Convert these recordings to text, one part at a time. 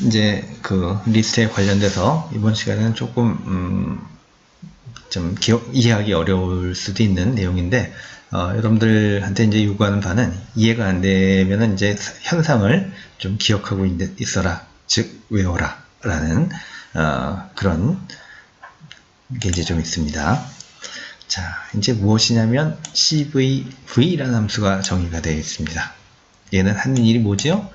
이제 그 리스트에 관련돼서 이번 시간에는 조금 좀 이해하기 어려울 수도 있는 내용인데 여러분들한테 이제 요구하는 바는 이해가 안 되면은 이제 현상을 좀 기억하고 있어라, 즉 외워라 라는 그런 게 이제 좀 있습니다. 자, 이제 무엇이냐면 cv라는 함수가 정의가 되어 있습니다. 얘는 하는 일이 뭐지요?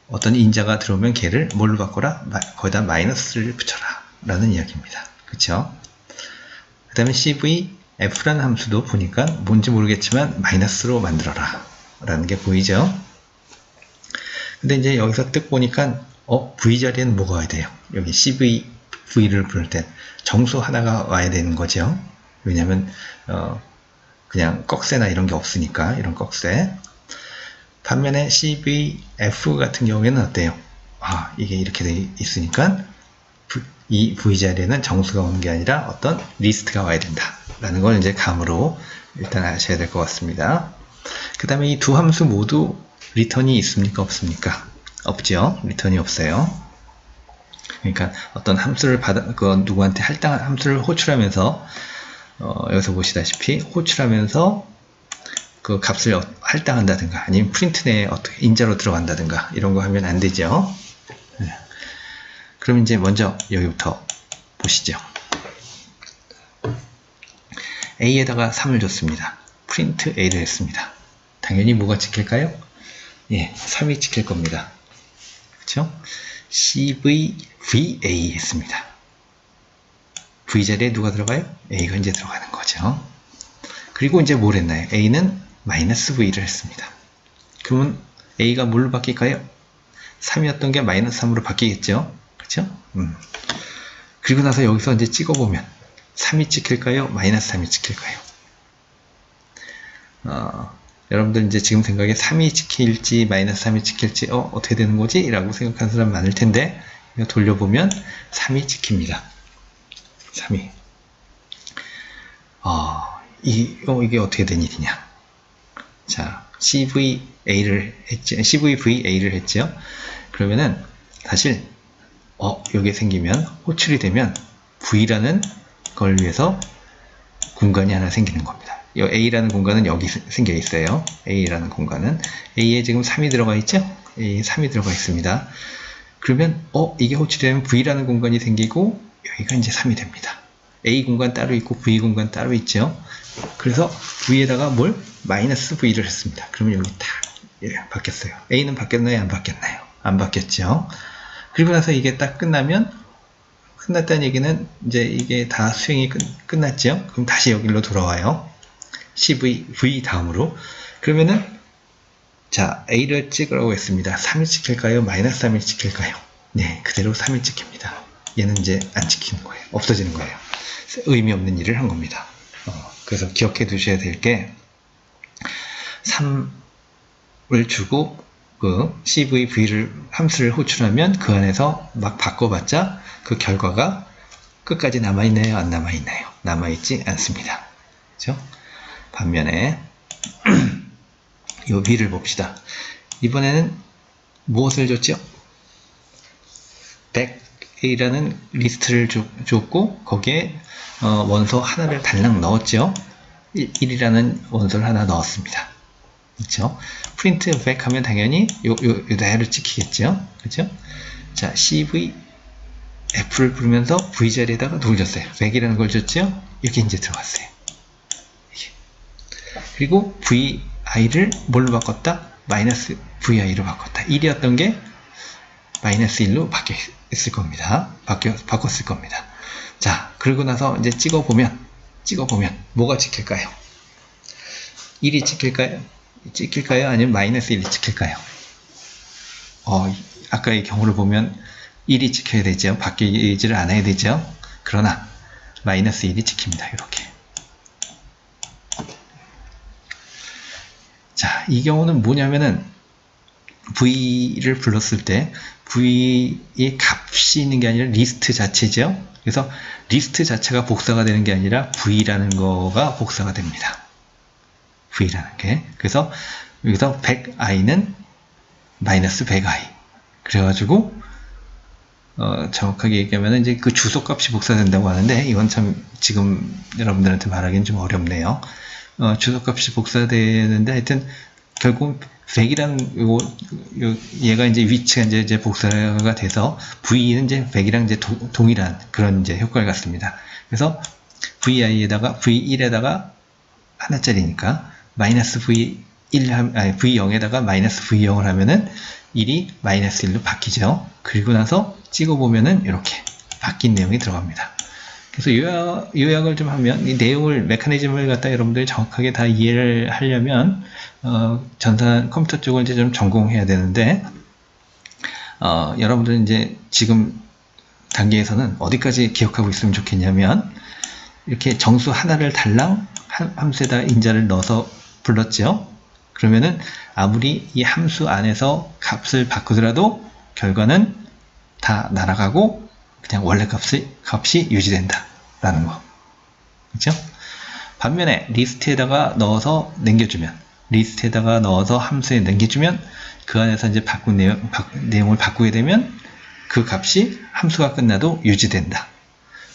어떤 인자가 들어오면 걔를 뭘로 바꿔라? 거기다 마이너스를 붙여라 라는 이야기입니다. 그쵸? 그 다음에 cvf라는 함수도 보니까 뭔지 모르겠지만 마이너스로 만들어라 라는 게 보이죠? 근데 이제 여기서 뜻 보니까 v 자리에는 뭐가 와야 돼요? 여기 cv를 부를 때 정수 하나가 와야 되는 거죠. 왜냐면 그냥 꺽쇠나 이런 게 없으니까, 이런 꺽쇠. 반면에 cvf 같은 경우에는 어때요? 이게 이렇게 돼 있으니까 이 v 자리에는 정수가 오는 게 아니라 어떤 리스트가 와야 된다 라는 걸 이제 감으로 일단 아셔야 될 것 같습니다. 그 다음에 이 두 함수 모두 리턴이 있습니까? 없습니까? 없죠. 리턴이 없어요. 그러니까 어떤 함수를 누구한테 할당한 함수를 호출하면서 여기서 보시다시피 호출하면서 그 값을 할당한다든가 아니면 프린트 내에 어떻게 인자로 들어간다든가 이런 거 하면 안 되죠. 그럼 이제 먼저 여기부터 보시죠. A에다가 3을 줬습니다. 프린트 A를 했습니다. 당연히 뭐가 찍힐까요? 예, 3이 찍힐 겁니다. 그렇죠? CVVA 했습니다. V 자리에 누가 들어가요? A가 이제 들어가는 거죠. 그리고 이제 뭘 했나요? A는 마이너스 V를 했습니다. 그러면 A가 뭘로 바뀔까요? 3이었던 게 마이너스 3으로 바뀌겠죠? 그렇죠? 그리고 나서 여기서 이제 찍어보면 3이 찍힐까요? 마이너스 3이 찍힐까요? 여러분들 이제 지금 생각에 3이 찍힐지 마이너스 3이 찍힐지 어떻게 되는 거지? 라고 생각하는 사람 많을 텐데 이거 돌려보면 3이 찍힙니다. 3이 이게 어떻게 된 일이냐? 자, CVVA를 했죠. 그러면은 사실 여기에 생기면 호출이 되면 V라는 걸 위해서 공간이 하나 생기는 겁니다. 이 A라는 공간은 여기 생겨 있어요. A라는 공간은 A에 지금 3이 들어가 있죠? A에 3이 들어가 있습니다. 그러면 이게 호출이 되면 V라는 공간이 생기고 여기가 이제 3이 됩니다. A 공간 따로 있고 V 공간 따로 있죠. 그래서 V에다가 마이너스 V를 했습니다. 그러면 여기 딱 바뀌었어요. A는 바뀌었나요? 안 바뀌었나요? 안 바뀌었죠. 그리고 나서 이게 딱 끝났다는 얘기는 이제 이게 다 수행이 끝났죠. 그럼 다시 여기로 돌아와요. V 다음으로. 그러면은 자, A를 찍으라고 했습니다. 3이 찍힐까요? 마이너스 3이 찍힐까요? 네, 그대로 3이 찍힙니다. 얘는 이제 안 찍히는 거예요. 없어지는 거예요. 의미 없는 일을 한 겁니다. 그래서 기억해 두셔야 될 게 3을 주고 그 CVV를 함수를 호출하면 그 안에서 막 바꿔봤자 그 결과가 끝까지 남아있나요? 안 남아있나요? 남아있지 않습니다. 그렇죠? 반면에 이 V를 봅시다. 이번에는 무엇을 줬죠? 100A라는 리스트를 줬고 거기에 원소 하나를 달랑 넣었죠. 1이라는 원소를 하나 넣었습니다. 그렇죠? 프린트 100 하면 당연히 요 대로 찍히겠죠. 그렇죠? 자, CVF를 부르면서 V 자리에다가 누굴 줬어요? 100이라는 걸 줬죠? 여기 이제 들어갔어요. 그리고 VI를 뭘로 바꿨다? 마이너스 VI로 바꿨다. 1이었던 게 마이너스 1로 바뀌었을 겁니다. 바꿨을 겁니다. 자, 그리고 나서 이제 찍어보면 뭐가 찍힐까요? 1이 찍힐까요? 아니면 마이너스 1이 찍힐까요? 아까의 경우를 보면 1이 찍혀야 되죠. 바뀌지를 않아야 되죠. 그러나 마이너스 1이 찍힙니다. 이렇게. 자, 이 경우는 뭐냐면은 V를 불렀을 때 V의 값이 있는 게 아니라 리스트 자체죠. 그래서 리스트 자체가 복사가 되는 게 아니라 V라는 거가 복사가 됩니다. V라는 게. 그래서 여기서 100i는 마이너스 100i. 그래가지고 정확하게 얘기하면 이제 그 주소값이 복사된다고 하는데, 이건 참 지금 여러분들한테 말하기는 좀 어렵네요. 주소값이 복사되는데, 하여튼 결국 100이랑 얘가 이제 위치가 이제 복사가 돼서 VE는 이제 100이랑 이제 동일한 그런 이제 효과를 갖습니다. 그래서 V1에다가 하나짜리니까 마이너스 V0에다가 마이너스 V0을 하면은 1이 마이너스 1로 바뀌죠. 그리고 나서 찍어보면은 이렇게 바뀐 내용이 들어갑니다. 그래서 요약을 좀 하면, 이 내용을, 메커니즘을 갖다 여러분들이 정확하게 다 이해를 하려면, 전산 컴퓨터 쪽을 이제 좀 전공해야 되는데, 여러분들은 이제 지금 단계에서는 어디까지 기억하고 있으면 좋겠냐면, 이렇게 정수 하나를 달랑 함수에다 인자를 넣어서 불렀죠. 그러면은 아무리 이 함수 안에서 값을 바꾸더라도 결과는 다 날아가고 그냥 원래 값이 유지된다 라는 거. 그렇죠? 반면에 리스트에다가 넣어서 함수에 남겨주면 그 안에서 이제 바꾼 내용을 바꾸게 되면 그 값이 함수가 끝나도 유지된다.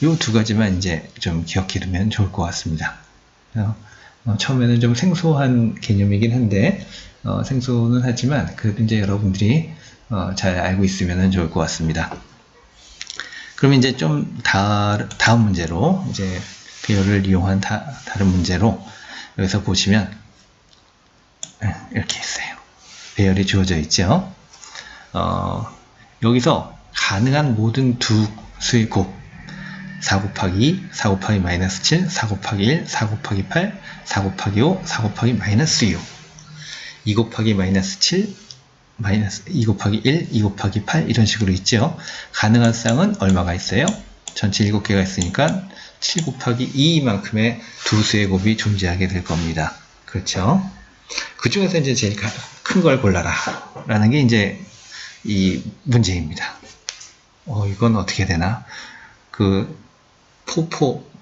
요 두 가지만 이제 좀 기억해 두면 좋을 것 같습니다. 처음에는 좀 생소한 개념이긴 한데, 생소는 하지만 그래도 이제 여러분들이 잘 알고 있으면 좋을 것 같습니다. 그럼 이제 좀 다음 문제로, 이제 배열을 이용한 다른 문제로, 여기서 보시면 이렇게 있어요. 배열이 주어져 있죠. 여기서 가능한 모든 두 수의 곱, 4 곱하기 2, 4 곱하기 마이너스 7, 4 곱하기 1, 4 곱하기 8, 4 곱하기 5, 4 곱하기 마이너스 6, 2 곱하기 마이너스 7, 2 곱하기 1, 2 곱하기 8 이런 식으로 있죠. 가능한 쌍은 얼마가 있어요? 전체 7개가 있으니까 7 곱하기 2만큼의 두 수의 곱이 존재하게 될 겁니다. 그렇죠? 그 중에서 이제 제일 큰 걸 골라라 라는 게 이제 이 문제입니다. 이건 어떻게 되나?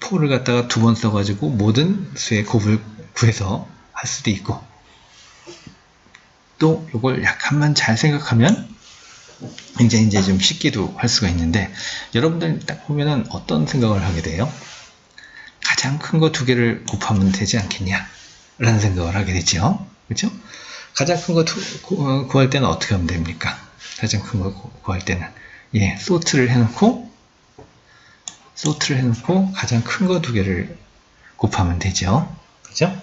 포를 갖다가 두 번 써가지고 모든 수의 곱을 구해서 할 수도 있고, 또 이걸 약간만 잘 생각하면 이제 좀 쉽게도 할 수가 있는데, 여러분들 딱 보면은 어떤 생각을 하게 돼요? 가장 큰 거 두 개를 곱하면 되지 않겠냐 라는 생각을 하게 되죠. 그렇죠? 가장 큰 거 구할 때는 어떻게 하면 됩니까? 가장 큰 거 구할 때는 소트를 해놓고 가장 큰 거 두 개를 곱하면 되죠. 그죠?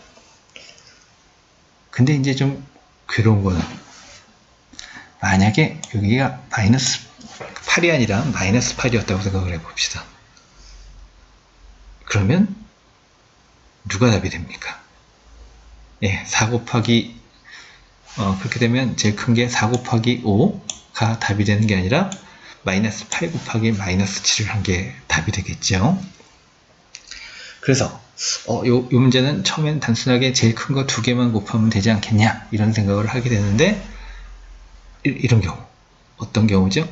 근데 이제 좀 괴로운 거는, 만약에 여기가 마이너스 8이 아니라 마이너스 8이었다고 생각을 해봅시다. 그러면 누가 답이 됩니까? 4 곱하기 그렇게 되면 제일 큰 게 4 곱하기 5가 답이 되는 게 아니라 마이너스 8 곱하기 마이너스 7을 한 게 답이 되겠죠. 그래서 요 문제는 처음엔 단순하게 제일 큰 거 두 개만 곱하면 되지 않겠냐 이런 생각을 하게 되는데, 이런 경우 어떤 경우죠?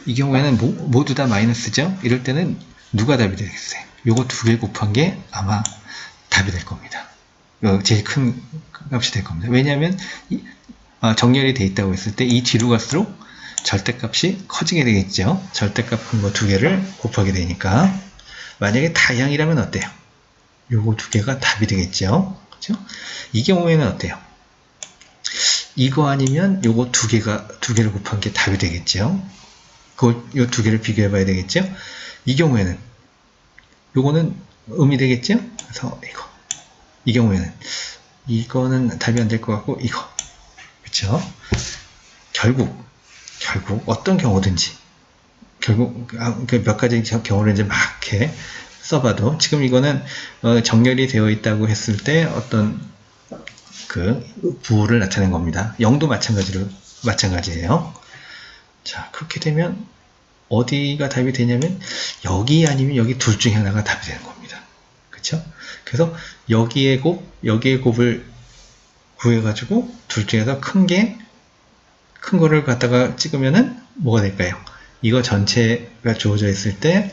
이 경우에는 모두 다 마이너스죠. 이럴 때는 누가 답이 되겠어요? 요거 두 개 곱한 게 아마 답이 될 겁니다. 제일 큰 값이 될 겁니다. 왜냐하면 정렬이 돼 있다고 했을 때 이 뒤로 갈수록 절대값이 커지게 되겠죠. 절대값 큰 거 두 개를 곱하게 되니까. 만약에 다양이라면 어때요? 요거 두 개가 답이 되겠죠. 그렇죠? 이 경우에는 어때요? 이거 아니면 요거 두 개를 곱한 게 답이 되겠죠. 요 두 개를 비교해 봐야 되겠죠. 이 경우에는 요거는 음이 되겠죠. 그래서 이 경우에는 이거는 답이 안 될 것 같고 이거. 그렇죠? 결국 어떤 경우든지 결국 몇 가지 경우를 이제 막 이렇게 써봐도, 지금 이거는 정렬이 되어 있다고 했을 때 어떤 부호를 나타낸 겁니다. 0도 마찬가지예요. 자, 그렇게 되면 어디가 답이 되냐면 여기 아니면 여기 둘 중에 하나가 답이 되는 겁니다. 그렇죠? 그래서 여기의 곱을 구해가지고 둘 중에서 큰 거를 갖다가 찍으면은 뭐가 될까요? 이거 전체가 주어져 있을 때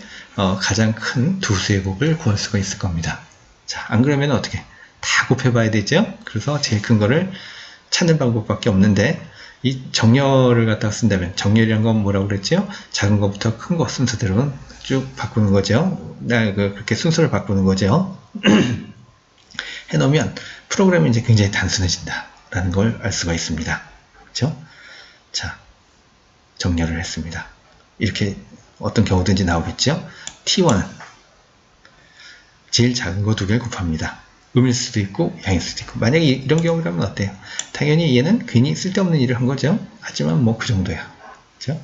가장 큰 두 수의 곱을 구할 수가 있을 겁니다. 자, 안 그러면 어떻게? 다 곱해봐야 되죠? 그래서 제일 큰 거를 찾는 방법밖에 없는데, 이 정렬을 갖다가 쓴다면, 정렬이란 건 뭐라고 그랬죠? 작은 것부터 큰 거 순서대로 쭉 바꾸는 거죠. 그렇게 순서를 바꾸는 거죠. 해놓으면 프로그램이 이제 굉장히 단순해진다라는 걸 알 수가 있습니다. 그렇죠? 자, 정렬을 했습니다. 이렇게 어떤 경우든지 나오겠죠? T1은 제일 작은 거 두 개를 곱합니다. 음일 수도 있고 양일 수도 있고. 만약에 이런 경우라면 어때요? 당연히 얘는 괜히 쓸데없는 일을 한 거죠. 하지만 뭐 그 정도야. 그렇죠?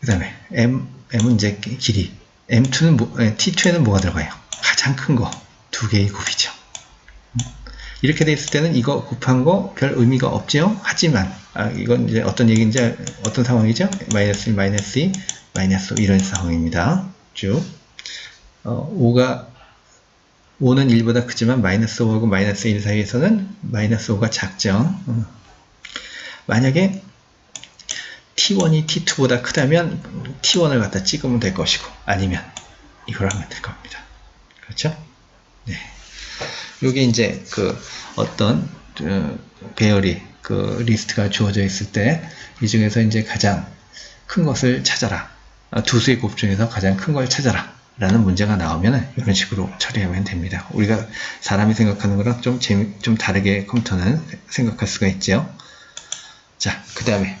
그 다음에 M은 이제 길이. T2에는 뭐가 들어가요? 가장 큰 거 두 개의 곱이죠. 이렇게 돼 있을 때는 이거 곱한 거 별 의미가 없죠. 하지만 이건 이제 어떤 얘기인지 어떤 상황이죠? 마이너스 1, 마이너스 2, 마이너스 5 이런 상황입니다. 쭉 5는 1보다 크지만 마이너스 5하고 마이너스 1 사이에서는 마이너스 5가 작죠. 만약에 T1이 T2보다 크다면 T1을 갖다 찍으면 될 것이고, 아니면 이걸 하면 될 겁니다. 그렇죠? 네. 요게 이제 어떤 배열이 리스트가 주어져 있을 때 이 중에서 이제 가장 큰 것을 찾아라. 두 수의 곱 중에서 가장 큰 걸 찾아라. 라는 문제가 나오면 이런 식으로 처리하면 됩니다. 우리가 사람이 생각하는 거랑 좀 다르게 컴퓨터는 생각할 수가 있죠. 자, 그 다음에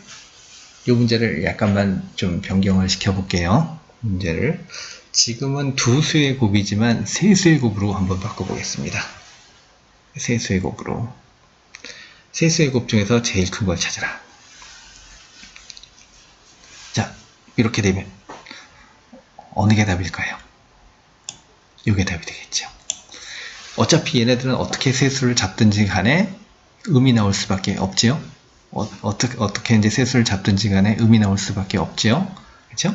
이 문제를 약간만 좀 변경을 시켜볼게요. 문제를 지금은 두 수의 곱이지만 세 수의 곱으로 한번 바꿔보겠습니다. 세 수의 곱으로. 세 수의 곱 중에서 제일 큰 걸 찾아라. 자, 이렇게 되면 어느 게 답일까요? 이게 답이 되겠죠. 어차피 얘네들은 어떻게 세수를 잡든지 간에 음이 나올 수밖에 없지요. 어떻게 이제 세수를 잡든지 간에 음이 나올 수밖에 없지요. 그렇죠?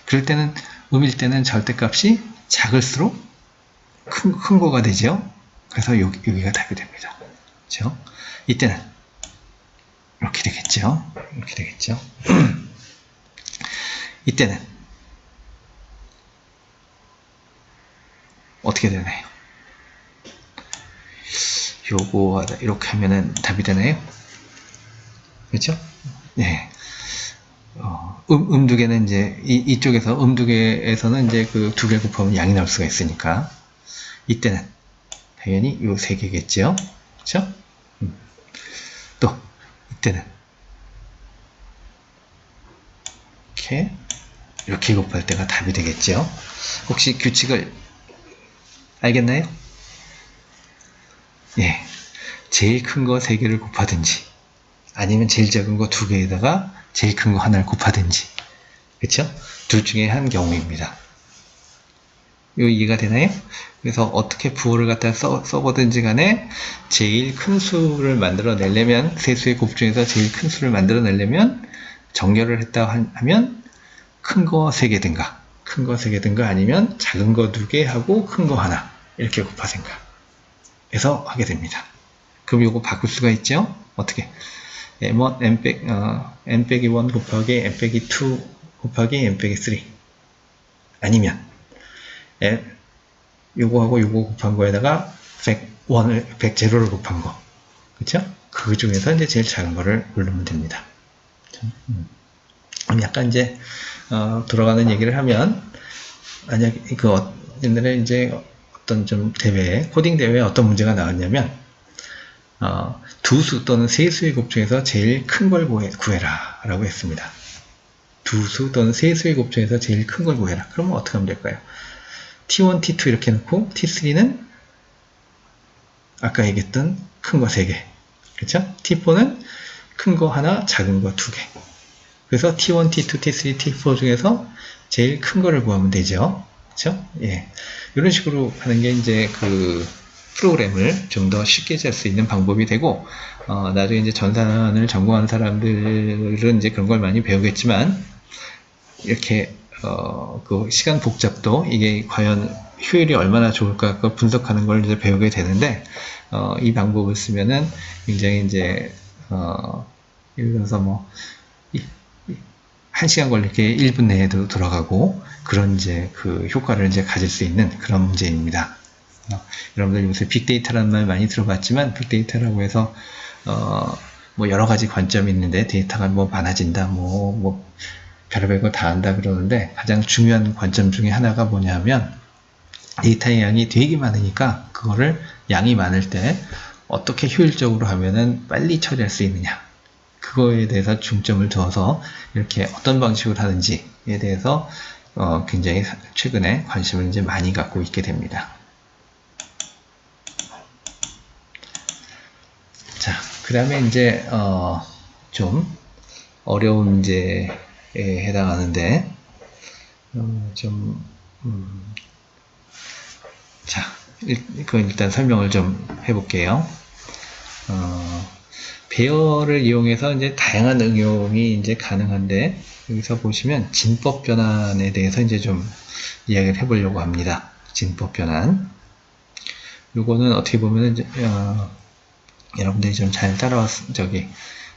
그럴 때는 음일 때는 절대값이 작을수록 큰 거가 되죠. 그래서 여기가 답이 됩니다. 그렇죠? 이때는 이렇게 되겠죠. 이렇게 되겠죠. 이때는 어떻게 되나요? 요거 이렇게 하면은 답이 되나요? 그렇죠? 네. 두 개는 이제 이쪽에서 두 개에서는 이제 그 두 개 곱하면 양이 나올 수가 있으니까 이때는 당연히 요 세 개겠죠. 그렇죠? 또 이때는 이렇게 곱할 때가 답이 되겠죠. 혹시 규칙을 알겠나요? 예. 제일 큰 거 3개를 곱하든지, 아니면 제일 작은 거 2개에다가 제일 큰 거 하나를 곱하든지, 그쵸? 둘 중에 한 경우입니다. 이거 이해가 되나요? 그래서 어떻게 부호를 갖다 써보든지 간에 제일 큰 수를 만들어내려면, 세 수의 곱 중에서 제일 큰 수를 만들어내려면 정렬을 했다 하면 큰 거 3개든가, 큰 거 3개든가, 아니면 작은 거 2개 하고 큰 거 하나 이렇게 곱하든가 해서 하게 됩니다. 그럼 이거 바꿀 수가 있죠? 어떻게? m1, n-1 곱하기 n-2 곱하기 n-3 아니면 요거하고 요거 곱한 거에다가 100제로를 곱한 거, 그쵸? 그 중에서 이제 제일 작은 거를 고르면 됩니다. 약간 이제 돌아가는 얘기를 하면, 만약에 옛날에 이제 어떤 좀 대회, 코딩 대회에 어떤 문제가 나왔냐면, 두 수 또는 세 수의 곱 중에서 제일 큰 걸 구해라 라고 했습니다. 두 수 또는 세 수의 곱 중에서 제일 큰 걸 구해라. 그러면 어떻게 하면 될까요? T1, T2 이렇게 놓고 T3는 아까 얘기했던 큰 거 3개, 그렇죠? T4는 큰 거 하나, 작은 거 2개. 그래서 T1, T2, T3, T4 중에서 제일 큰 거를 구하면 되죠. 그렇죠? 예. 이런 식으로 하는 게 이제 그 프로그램을 좀 더 쉽게 짤 수 있는 방법이 되고, 나중에 이제 전산을 전공하는 사람들은 이제 그런 걸 많이 배우겠지만, 이렇게 그 시간 복잡도 이게 과연 효율이 얼마나 좋을까 그 분석하는 걸 이제 배우게 되는데, 이 방법을 쓰면은 굉장히 이제 예를 들어서 뭐 1시간 걸리게 1분 내에도 들어가고 그런 이제 그 효과를 이제 가질 수 있는 그런 문제입니다. 여러분들 요새 빅데이터라는 말 많이 들어봤지만, 빅데이터라고 해서 뭐 여러 가지 관점이 있는데 데이터가 뭐 많아진다, 뭐 별의별 거 다 한다 그러는데 가장 중요한 관점 중에 하나가 뭐냐면 데이터의 양이 되게 많으니까 그거를 양이 많을 때 어떻게 효율적으로 하면은 빨리 처리할 수 있느냐, 그거에 대해서 중점을 둬서 이렇게 어떤 방식으로 하는지에 대해서 굉장히 최근에 관심을 이제 많이 갖고 있게 됩니다. 자, 그 다음에 이제 좀 어려운 문제에 해당하는데 자, 그건 일단 설명을 좀 해볼게요. 배열을 이용해서 이제 다양한 응용이 이제 가능한데, 여기서 보시면 진법 변환에 대해서 이제 좀 이야기를 해보려고 합니다. 진법 변환. 요거는 어떻게 보면 이제 여러분들이 좀 잘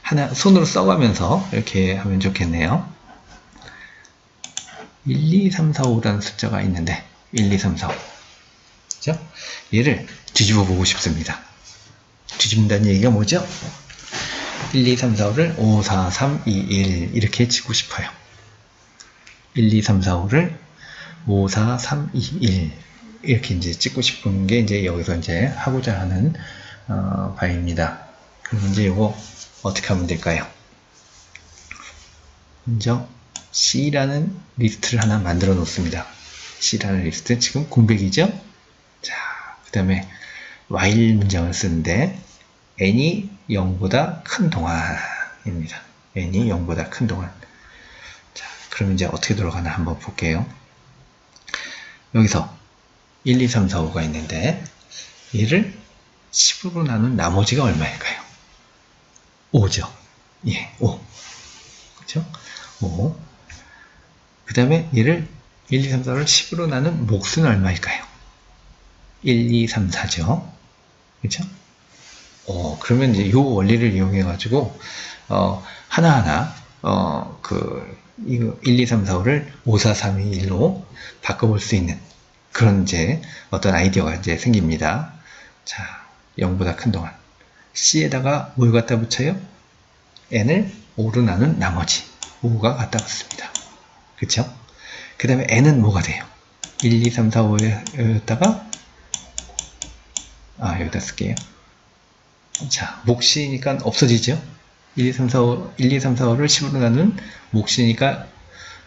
하나 손으로 써가면서 이렇게 하면 좋겠네요. 1, 2, 3, 4, 5라는 숫자가 있는데 1, 2, 3, 4, 5. 그죠? 얘를 뒤집어 보고 싶습니다. 뒤집는다는 얘기가 뭐죠? 1, 2, 3, 4, 5를 5, 4, 3, 2, 1 이렇게 찍고 싶어요. 1, 2, 3, 4, 5를 5, 4, 3, 2, 1 이렇게 이제 찍고 싶은 게 이제 여기서 이제 하고자 하는 바입니다. 그럼 이제 이거 어떻게 하면 될까요? 먼저 C라는 리스트를 하나 만들어 놓습니다. C라는 리스트, 지금 공백이죠? 자, 그 다음에 while 문장을 쓰는데 n이 0보다 큰 동안입니다. n이 0보다 큰 동안. 자, 그럼 이제 어떻게 돌아가나 한번 볼게요. 여기서 1, 2, 3, 4, 5가 있는데 얘를 10으로 나눈 나머지가 얼마일까요? 5죠. 예, 5. 그렇죠? 5. 그 다음에 얘를 1, 2, 3, 4를 10으로 나눈 몫은 얼마일까요? 1, 2, 3, 4죠. 그렇죠? 그러면 이제 이 원리를 이용해 가지고 하나하나 이거 1, 2, 3, 4, 5를 5, 4, 3, 2, 1로 바꿔볼 수 있는 그런 이제 어떤 아이디어가 이제 생깁니다. 자, 0보다 큰 동안 C에다가 뭘 갖다 붙여요? N을 5로 나눈 나머지 5가 갖다 붙습니다. 그쵸? 그 다음에 N은 뭐가 돼요? 1, 2, 3, 4, 5에다가 여기다 쓸게요. 자, 몫이니까 없어지죠? 1, 2, 3, 4, 5, 1, 2, 3, 4, 5를 10으로 나눈 몫이니까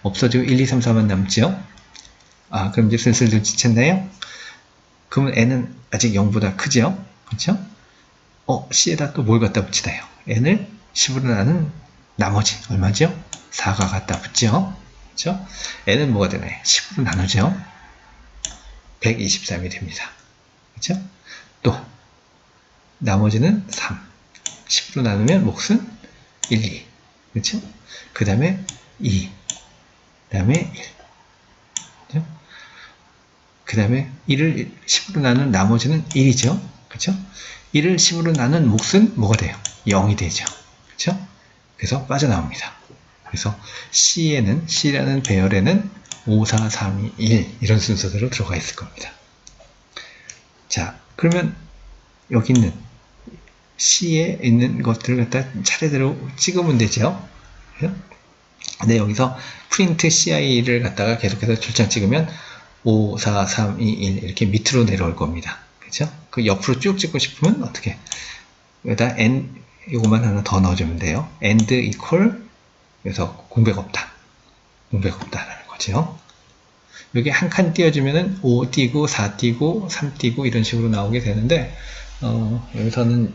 없어지고 1, 2, 3, 4만 남죠? 그럼 이제 슬슬 눈치챘나요? 그러면 n은 아직 0보다 크죠? 그렇죠? C에다 또 뭘 갖다 붙이나요? n을 10으로 나눈 나머지 얼마죠? 4가 갖다 붙죠? 그렇죠? n은 뭐가 되나요? 10으로 나누죠? 123이 됩니다. 그렇죠? 또 나머지는 3. 10으로 나누면 몫은 1, 2. 그렇죠? 그 다음에 2. 그 다음에 1. 그렇죠? 그 다음에 1을 10으로 나눈 나머지는 1이죠. 그렇죠? 1을 10으로 나눈 몫은 뭐가 돼요? 0이 되죠. 그렇죠? 그래서 빠져나옵니다. 그래서 C라는 배열에는 5, 4, 3, 2, 1 이런 순서대로 들어가 있을 겁니다. 자, 그러면 여기 있는 C에 있는 것들을 갖다 차례대로 찍으면 되죠. 근데 여기서 print CI를 갖다가 계속해서 출장 찍으면 5, 4, 3, 2, 1 이렇게 밑으로 내려올 겁니다. 그렇죠? 그 옆으로 쭉 찍고 싶으면 어떻게? 여기다 n 이것만 하나 더 넣어주면 돼요. and equal 그래서 공백 없다. 공백 없다라는 거죠. 여기 한 칸 띄워주면은 5 띄고 4 띄고 3 띄고 이런 식으로 나오게 되는데 여기서는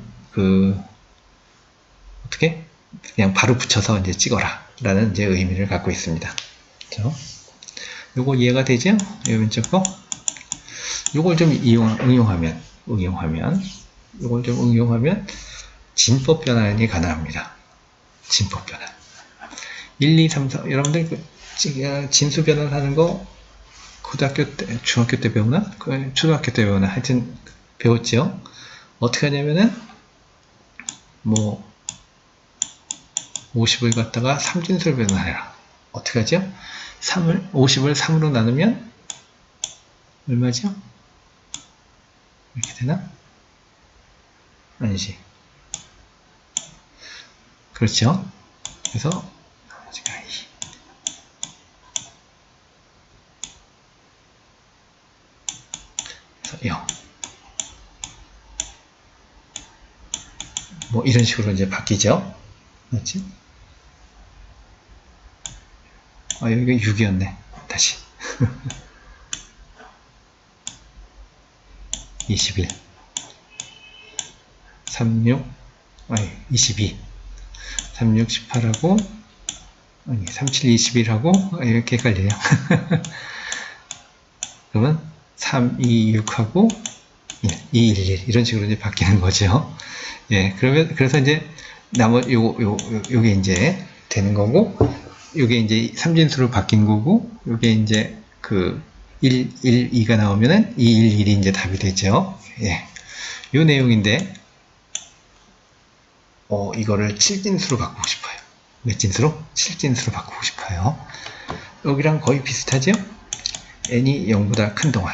어떻게? 그냥 바로 붙여서 이제 찍어라 라는 이제 의미를 갖고 있습니다. 그렇죠? 요거 이해가 되죠? 이 왼쪽 거. 요걸 좀 응용하면 요걸 좀 응용하면 진법 변환이 가능합니다. 진법 변환. 1, 2, 3, 4 여러분들 진수 변환하는 거 고등학교 때, 중학교 때 배우나? 초등학교 때 배우나? 하여튼 배웠죠? 어떻게 하냐면은 50을 갖다가 3진수를 변환해라. 어떻게 하죠? 50을 3으로 나누면 얼마죠? 이렇게 되나? 아니지. 그렇죠? 그래서 나머지가 2. 그래서 0. 뭐 이런 식으로 이제 바뀌죠. 맞지? 아, 여기가 6이었네. 다시. 21. 36. 아니, 22. 36, 18하고, 아니, 37, 21하고, 이렇게 헷갈려요. 그러면 3, 2, 6하고, 1, 2, 1, 1. 이런 식으로 이제 바뀌는 거죠. 예, 그래서 이제, 요게 이제 되는 거고, 요게 이제 3진수로 바뀐 거고, 요게 이제 1, 1, 2가 나오면은 2, 1, 1이 이제 답이 되죠. 예. 요 내용인데, 이거를 7진수로 바꾸고 싶어요. 몇 진수로? 7진수로 바꾸고 싶어요. 여기랑 거의 비슷하죠? n이 0보다 큰 동안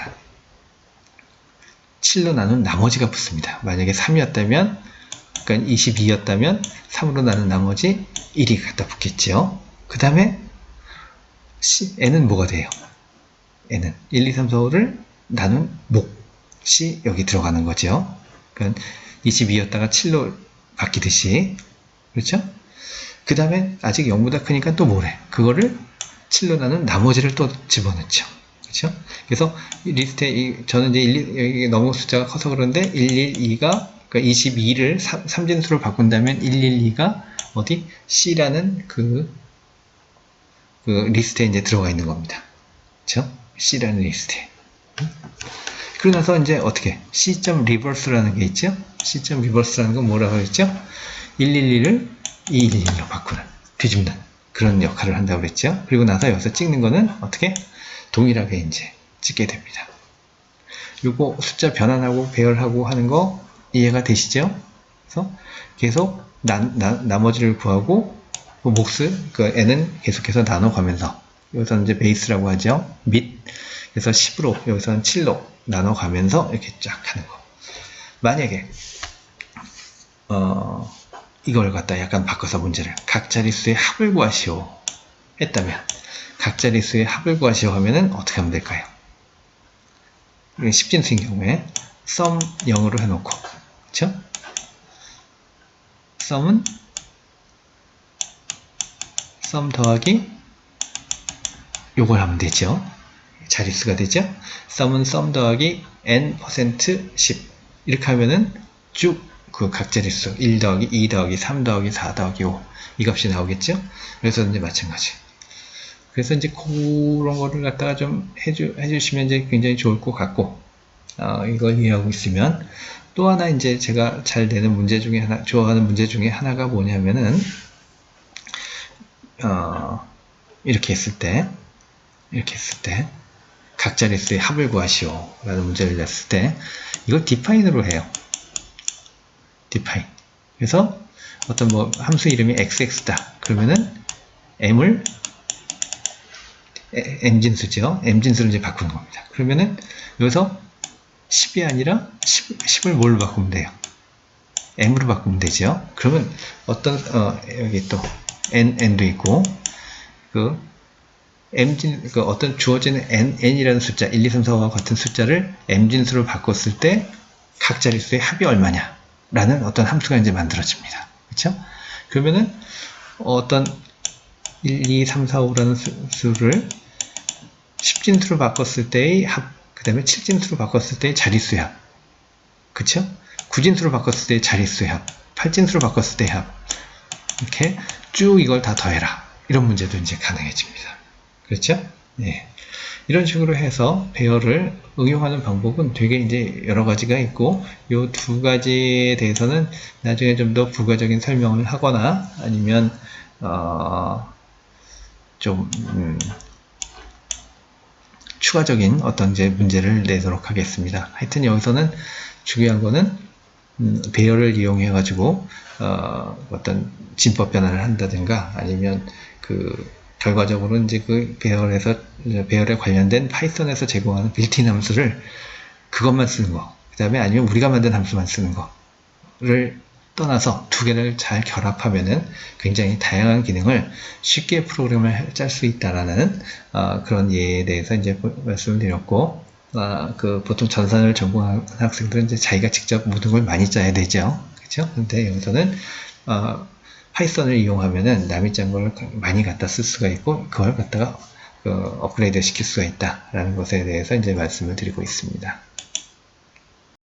7로 나눈 나머지가 붙습니다. 만약에 3이었다면, 그러니까 22였다면 3으로 나눈 나머지 1이 갖다 붙겠죠. 그 다음에 n은 뭐가 돼요? n은 1, 2, 3, 4, 5를 나눈 몫이 여기 들어가는 거죠. 그러니까 22였다가 7로 바뀌듯이, 그렇죠? 그 다음에 아직 0보다 크니까 또 뭐래? 그거를 7로 나눈 나머지를 또 집어넣죠. 그렇죠? 그래서 이 리스트에 저는 이제 여기 너무 숫자가 커서 그런데 112가 그러니까 22를 3진수로 바꾼다면 112가 어디 C라는 그 리스트에 이제 들어가 있는 겁니다. 그렇죠? C라는 리스트에. 그러고 나서 이제 어떻게 C.reverse라는 게 있죠? C.reverse라는 건 뭐라고 했죠? 112를 211로 바꾸는, 뒤집는 그런 역할을 한다고 그랬죠? 그리고 나서 여기서 찍는 거는 어떻게? 동일하게 이제 찍게 됩니다. 요거 숫자 변환하고 배열하고 하는 거 이해가 되시죠? 그래서 계속 나머지를 구하고 그 몫을, 그 n은 계속해서 나눠가면서, 여기서는 이제 베이스라고 하죠. 및, 그래서 10으로, 여기서는 7로 나눠가면서 이렇게 쫙 하는 거. 만약에 이걸 갖다 약간 바꿔서 문제를 각 자릿수의 합을 구하시오 했다면, 각 자릿수의 합을 구하시오 하면은 어떻게 하면 될까요? 10진수인 경우에 sum 0으로 해놓고, 그쵸? sum은 sum 더하기 요걸 하면 되죠. 자릿수가 되죠. sum은 sum 더하기 n%10 이렇게 하면은 쭉 그 각 자릿수 1 더하기 2 더하기 3 더하기 4 더하기 5 이 값이 나오겠죠. 그래서 이제 마찬가지. 그래서 이제 그런 거를 갖다가 좀 해주시면 이제 굉장히 좋을 것 같고, 이걸 이해하고 있으면 또 하나 이제 제가 잘 되는 문제 중에 하나, 좋아하는 문제 중에 하나가 뭐냐면은, 이렇게 했을 때, 각 자릿수의 합을 구하시오 라는 문제를 냈을 때, 이걸 define으로 해요. define. 그래서 어떤 뭐 함수 이름이 xx다. 그러면은 m을 m진수죠. m진수를 이제 바꾸는 겁니다. 그러면은 여기서 10이 아니라 10을 뭘로 바꾸면 돼요? m으로 바꾸면 되죠. 그러면 어떤 여기 또 n도 있고 그 m진 그 어떤 주어지는 n이라는 숫자 1, 2, 3, 4와 같은 숫자를 m진수로 바꿨을 때 각 자릿수의 합이 얼마냐 라는 어떤 함수가 이제 만들어집니다. 그렇죠? 그러면은 어떤 1, 2, 3, 4, 5라는 수를 10진수로 바꿨을 때의 합, 그 다음에 7진수로 바꿨을 때의 자릿수의 합, 그쵸? 9진수로 바꿨을 때의 자릿수의 합, 8진수로 바꿨을 때의 합, 이렇게 쭉 이걸 다 더해라. 이런 문제도 이제 가능해집니다. 그렇죠? 예. 이런 식으로 해서 배열을 응용하는 방법은 되게 이제 여러 가지가 있고, 이 두 가지에 대해서는 나중에 좀 더 부가적인 설명을 하거나 아니면 좀 추가적인 어떤 이제 문제를 내도록 하겠습니다. 하여튼 여기서는 중요한 거는 배열을 이용해 가지고 어떤 진법 변환을 한다든가 아니면 그 결과적으로 이제 그 배열에 관련된 파이썬에서 제공하는 빌트인 함수를 그것만 쓰는 거, 그 다음에 아니면 우리가 만든 함수만 쓰는 거를 떠나서 두 개를 잘 결합하면은 굉장히 다양한 기능을 쉽게 프로그램을 짤 수 있다라는 그런 예에 대해서 이제 말씀을 드렸고, 보통 전산을 전공한 학생들은 이제 자기가 직접 모든 걸 많이 짜야 되죠. 그렇죠? 근데 여기서는 파이썬을 이용하면은 남이 짠 걸 많이 갖다 쓸 수가 있고, 그걸 갖다가 업그레이드 시킬 수가 있다라는 것에 대해서 이제 말씀을 드리고 있습니다.